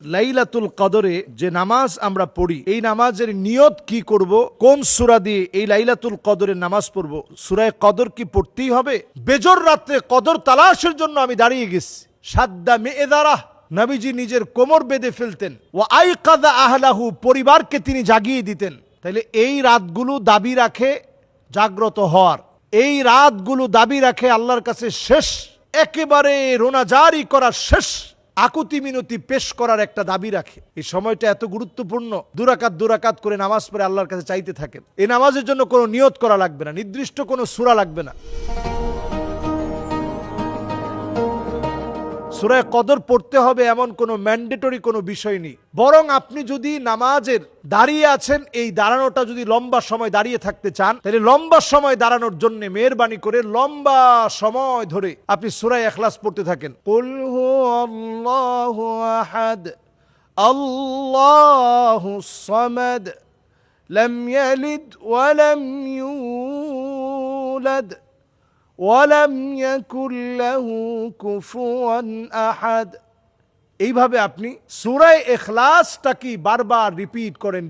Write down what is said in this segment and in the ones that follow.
লাইলাতুল কদরে যে নামাজ আমরা পড়ি, এই নামাজের নিয়ত কি করব, কোন সূরা দিয়ে এই লাইলাতুল কদরের নামাজ পড়ব? সূরা কদর কি পড়তেই হবে? বেজর রাতে কদর তালাশের জন্য আমি দাঁড়িয়ে গেছি, সাদ্দা মেয়েদারাহ, নবীজি নিজের কোমর বেঁধে ফেলতেন। ওয়া আইকাযা আহলাহু, পরিবারকে তিনি জাগিয়ে দিতেন। তাহলে এই রাতগুলো দাবি রাখে জাগ্রত হওয়ার, এই রাতগুলো দাবি রাখে আল্লাহর কাছে শেষ একেবারে রোনাজারি করার, শেষ আকুতি মিনতি পেশ করার একটা দাবি রাখে। এই সময়টা এত গুরুত্বপূর্ণ, দুরাকাত করে নামাজ পড়ে আল্লাহর কাছে চাইতে থাকেন। এই নামাজের জন্য কোনো নিয়ত করা লাগবে না, নির্দিষ্ট কোনো সূরা লাগবে না। সূরা কদর পড়তে হবে এমন কোনো ম্যান্ডেটরি কোনো বিষয় নেই, বরং আপনি যদি নামাজের দাঁড়িয়ে আছেন, এই দাঁড়ানোটা যদি লম্বা সময় দাঁড়িয়ে থাকতে চান, তাহলে লম্বা সময় দাঁড়ানোর জন্য মেহেরবানি করে লম্বা সময় ধরে আপনি সূরা ইখলাস পড়তে থাকেন। কুল হুয়াল্লাহু আহাদ আল্লাহুস সামাদ লাম ইয়ালিদ ওয়া লাম ইউলাদ ওয়ালাম ইয়াকুল লাহু কুফুয়ান আহাদ। এইভাবে আপনি সূরা ইখলাসটাকে বারবার রিপিট করেন।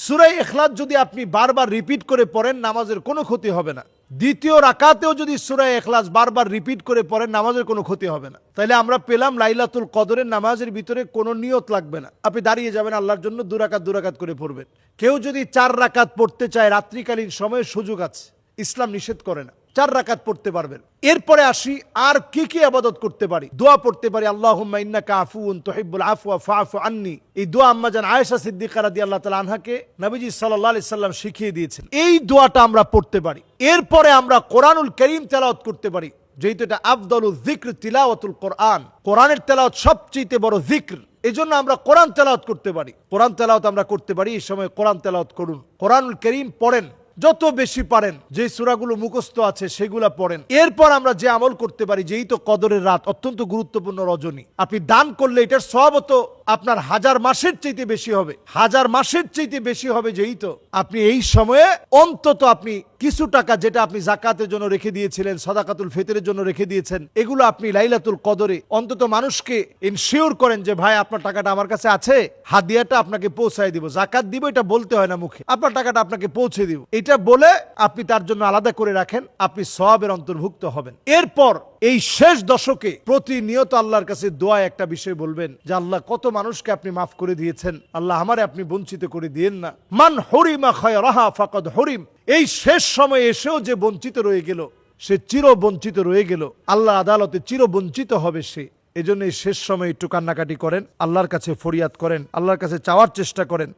সূরা ইখলাস যদি আপনি বারবার রিপিট করে পড়েন, নামাজের কোনো ক্ষতি হবে না। দ্বিতীয় রাকাতেও যদি সূরা ইখলাস বারবার রিপিট করে পড়েন, নামাজের কোনো ক্ষতি হবে না। তাইলে আমরা পেলাম লাইলাতুল কদরের নামাজের ভিতরে কোনো নিয়ত লাগবে না। আপনি দাঁড়িয়ে যাবেন, আল্লাহর জন্য দুরাকাত করে পড়বেন। কেউ যদি 4 রাকাত পড়তে চায়, রাত্রিকালীন সময়ে সুযোগ আছে, ইসলাম নিষেধ করে না, 4 রাকাত পড়তে পারবেন। এরপরে আসি, আর কি কি ইবাদত করতে পারি? দোয়া পড়তে পারি, আল্লাহুম্মা ইন্নাকা আফুউন তুহিব্বুল আফওয়া ফাআফু আন্নি। এই দোয়া আম্মা জান আয়েশা সিদ্দিকা রাদিয়াল্লাহু তাআলা আনহাকে নবীজি সাল্লাল্লাহু আলাইহি সাল্লাম শিখিয়ে দিয়েছেন। এই দোয়াটা আমরা পড়তে পারি। এরপরে আমরা কোরআনুল কারীম তেলাওয়াত করতে পারি, যেহেতু এটা আফদালুয যিকর তিলাওয়াতুল কোরআন, কোরআনের তেলাওয়াত সবচেয়ে বড় যিকর। এজন্য আমরা কোরআন তেলাওয়াত করতে পারি। কোরআন তেলাওয়াত আমরা করতে পারি। এই সময় কোরআন তেলাওয়াত করুন, কোরআনুল কারীম পড়েন, যত বেশি পারেন, যে সূরাগুলো মুখস্থ আছে সেগুলা পড়েন। এরপর আমরা যে আমল করতে পারি, যেই তো কদরের রাত, অত্যন্ত গুরুত্বপূর্ণ রজনী, আপনি দান করলে এটার সওয়াব তো আপনার 1000 মাসের চাইতে বেশি হবে, 1000 মাসের চাইতে বেশি হবে। যেই তো আপনি এই সময়ে অন্তত আপনি কিছু টাকা, যেটা আপনি যাকাতের জন্য রেখে দিয়েছিলেন, সাদাকাতুল ফিতরের জন্য রেখে দিয়েছেন, এগুলো আপনি লাইলাতুল কদরে অন্তত মানুষকে ইনশিওর করেন যে ভাই আপনার টাকাটা আমার কাছে আছে, হাদিয়াটা আপনাকে পৌঁছায় দিব, যাকাত দিব এটা বলতে হয় না মুখে, আপনার টাকাটা আপনাকে পৌঁছে দিব, এটা বলে আপনি তার জন্য আলাদা করে রাখেন, আপনি সওয়াবের অন্তর্ভুক্ত হবেন। এরপর এই শেষ দশকে প্রতিনিয়ত আল্লাহর কাছে দোয়া একটা বিষয় বলবেন যে আল্লাহ, কত মানুষকে আপনি মাফ করে দিয়েছেন, আল্লাহ আমারে আপনি বঞ্চিত করে দিয়েন না। মান হুরিমা খায়রাহা ফাকাদ হুরিম। এই শেষ সময়ে এসেও যে বঞ্চিত রয়ে গেল, সে চির বঞ্চিত রয়ে গেল, আল্লাহ আদালতে চির বঞ্চিত হবে সে। এজন্য এই শেষ সময়ে একটু কান্নাকাটি করেন, আল্লাহর কাছে ফরিয়াদ করেন, আল্লাহর কাছে চাওয়ার চেষ্টা করেন।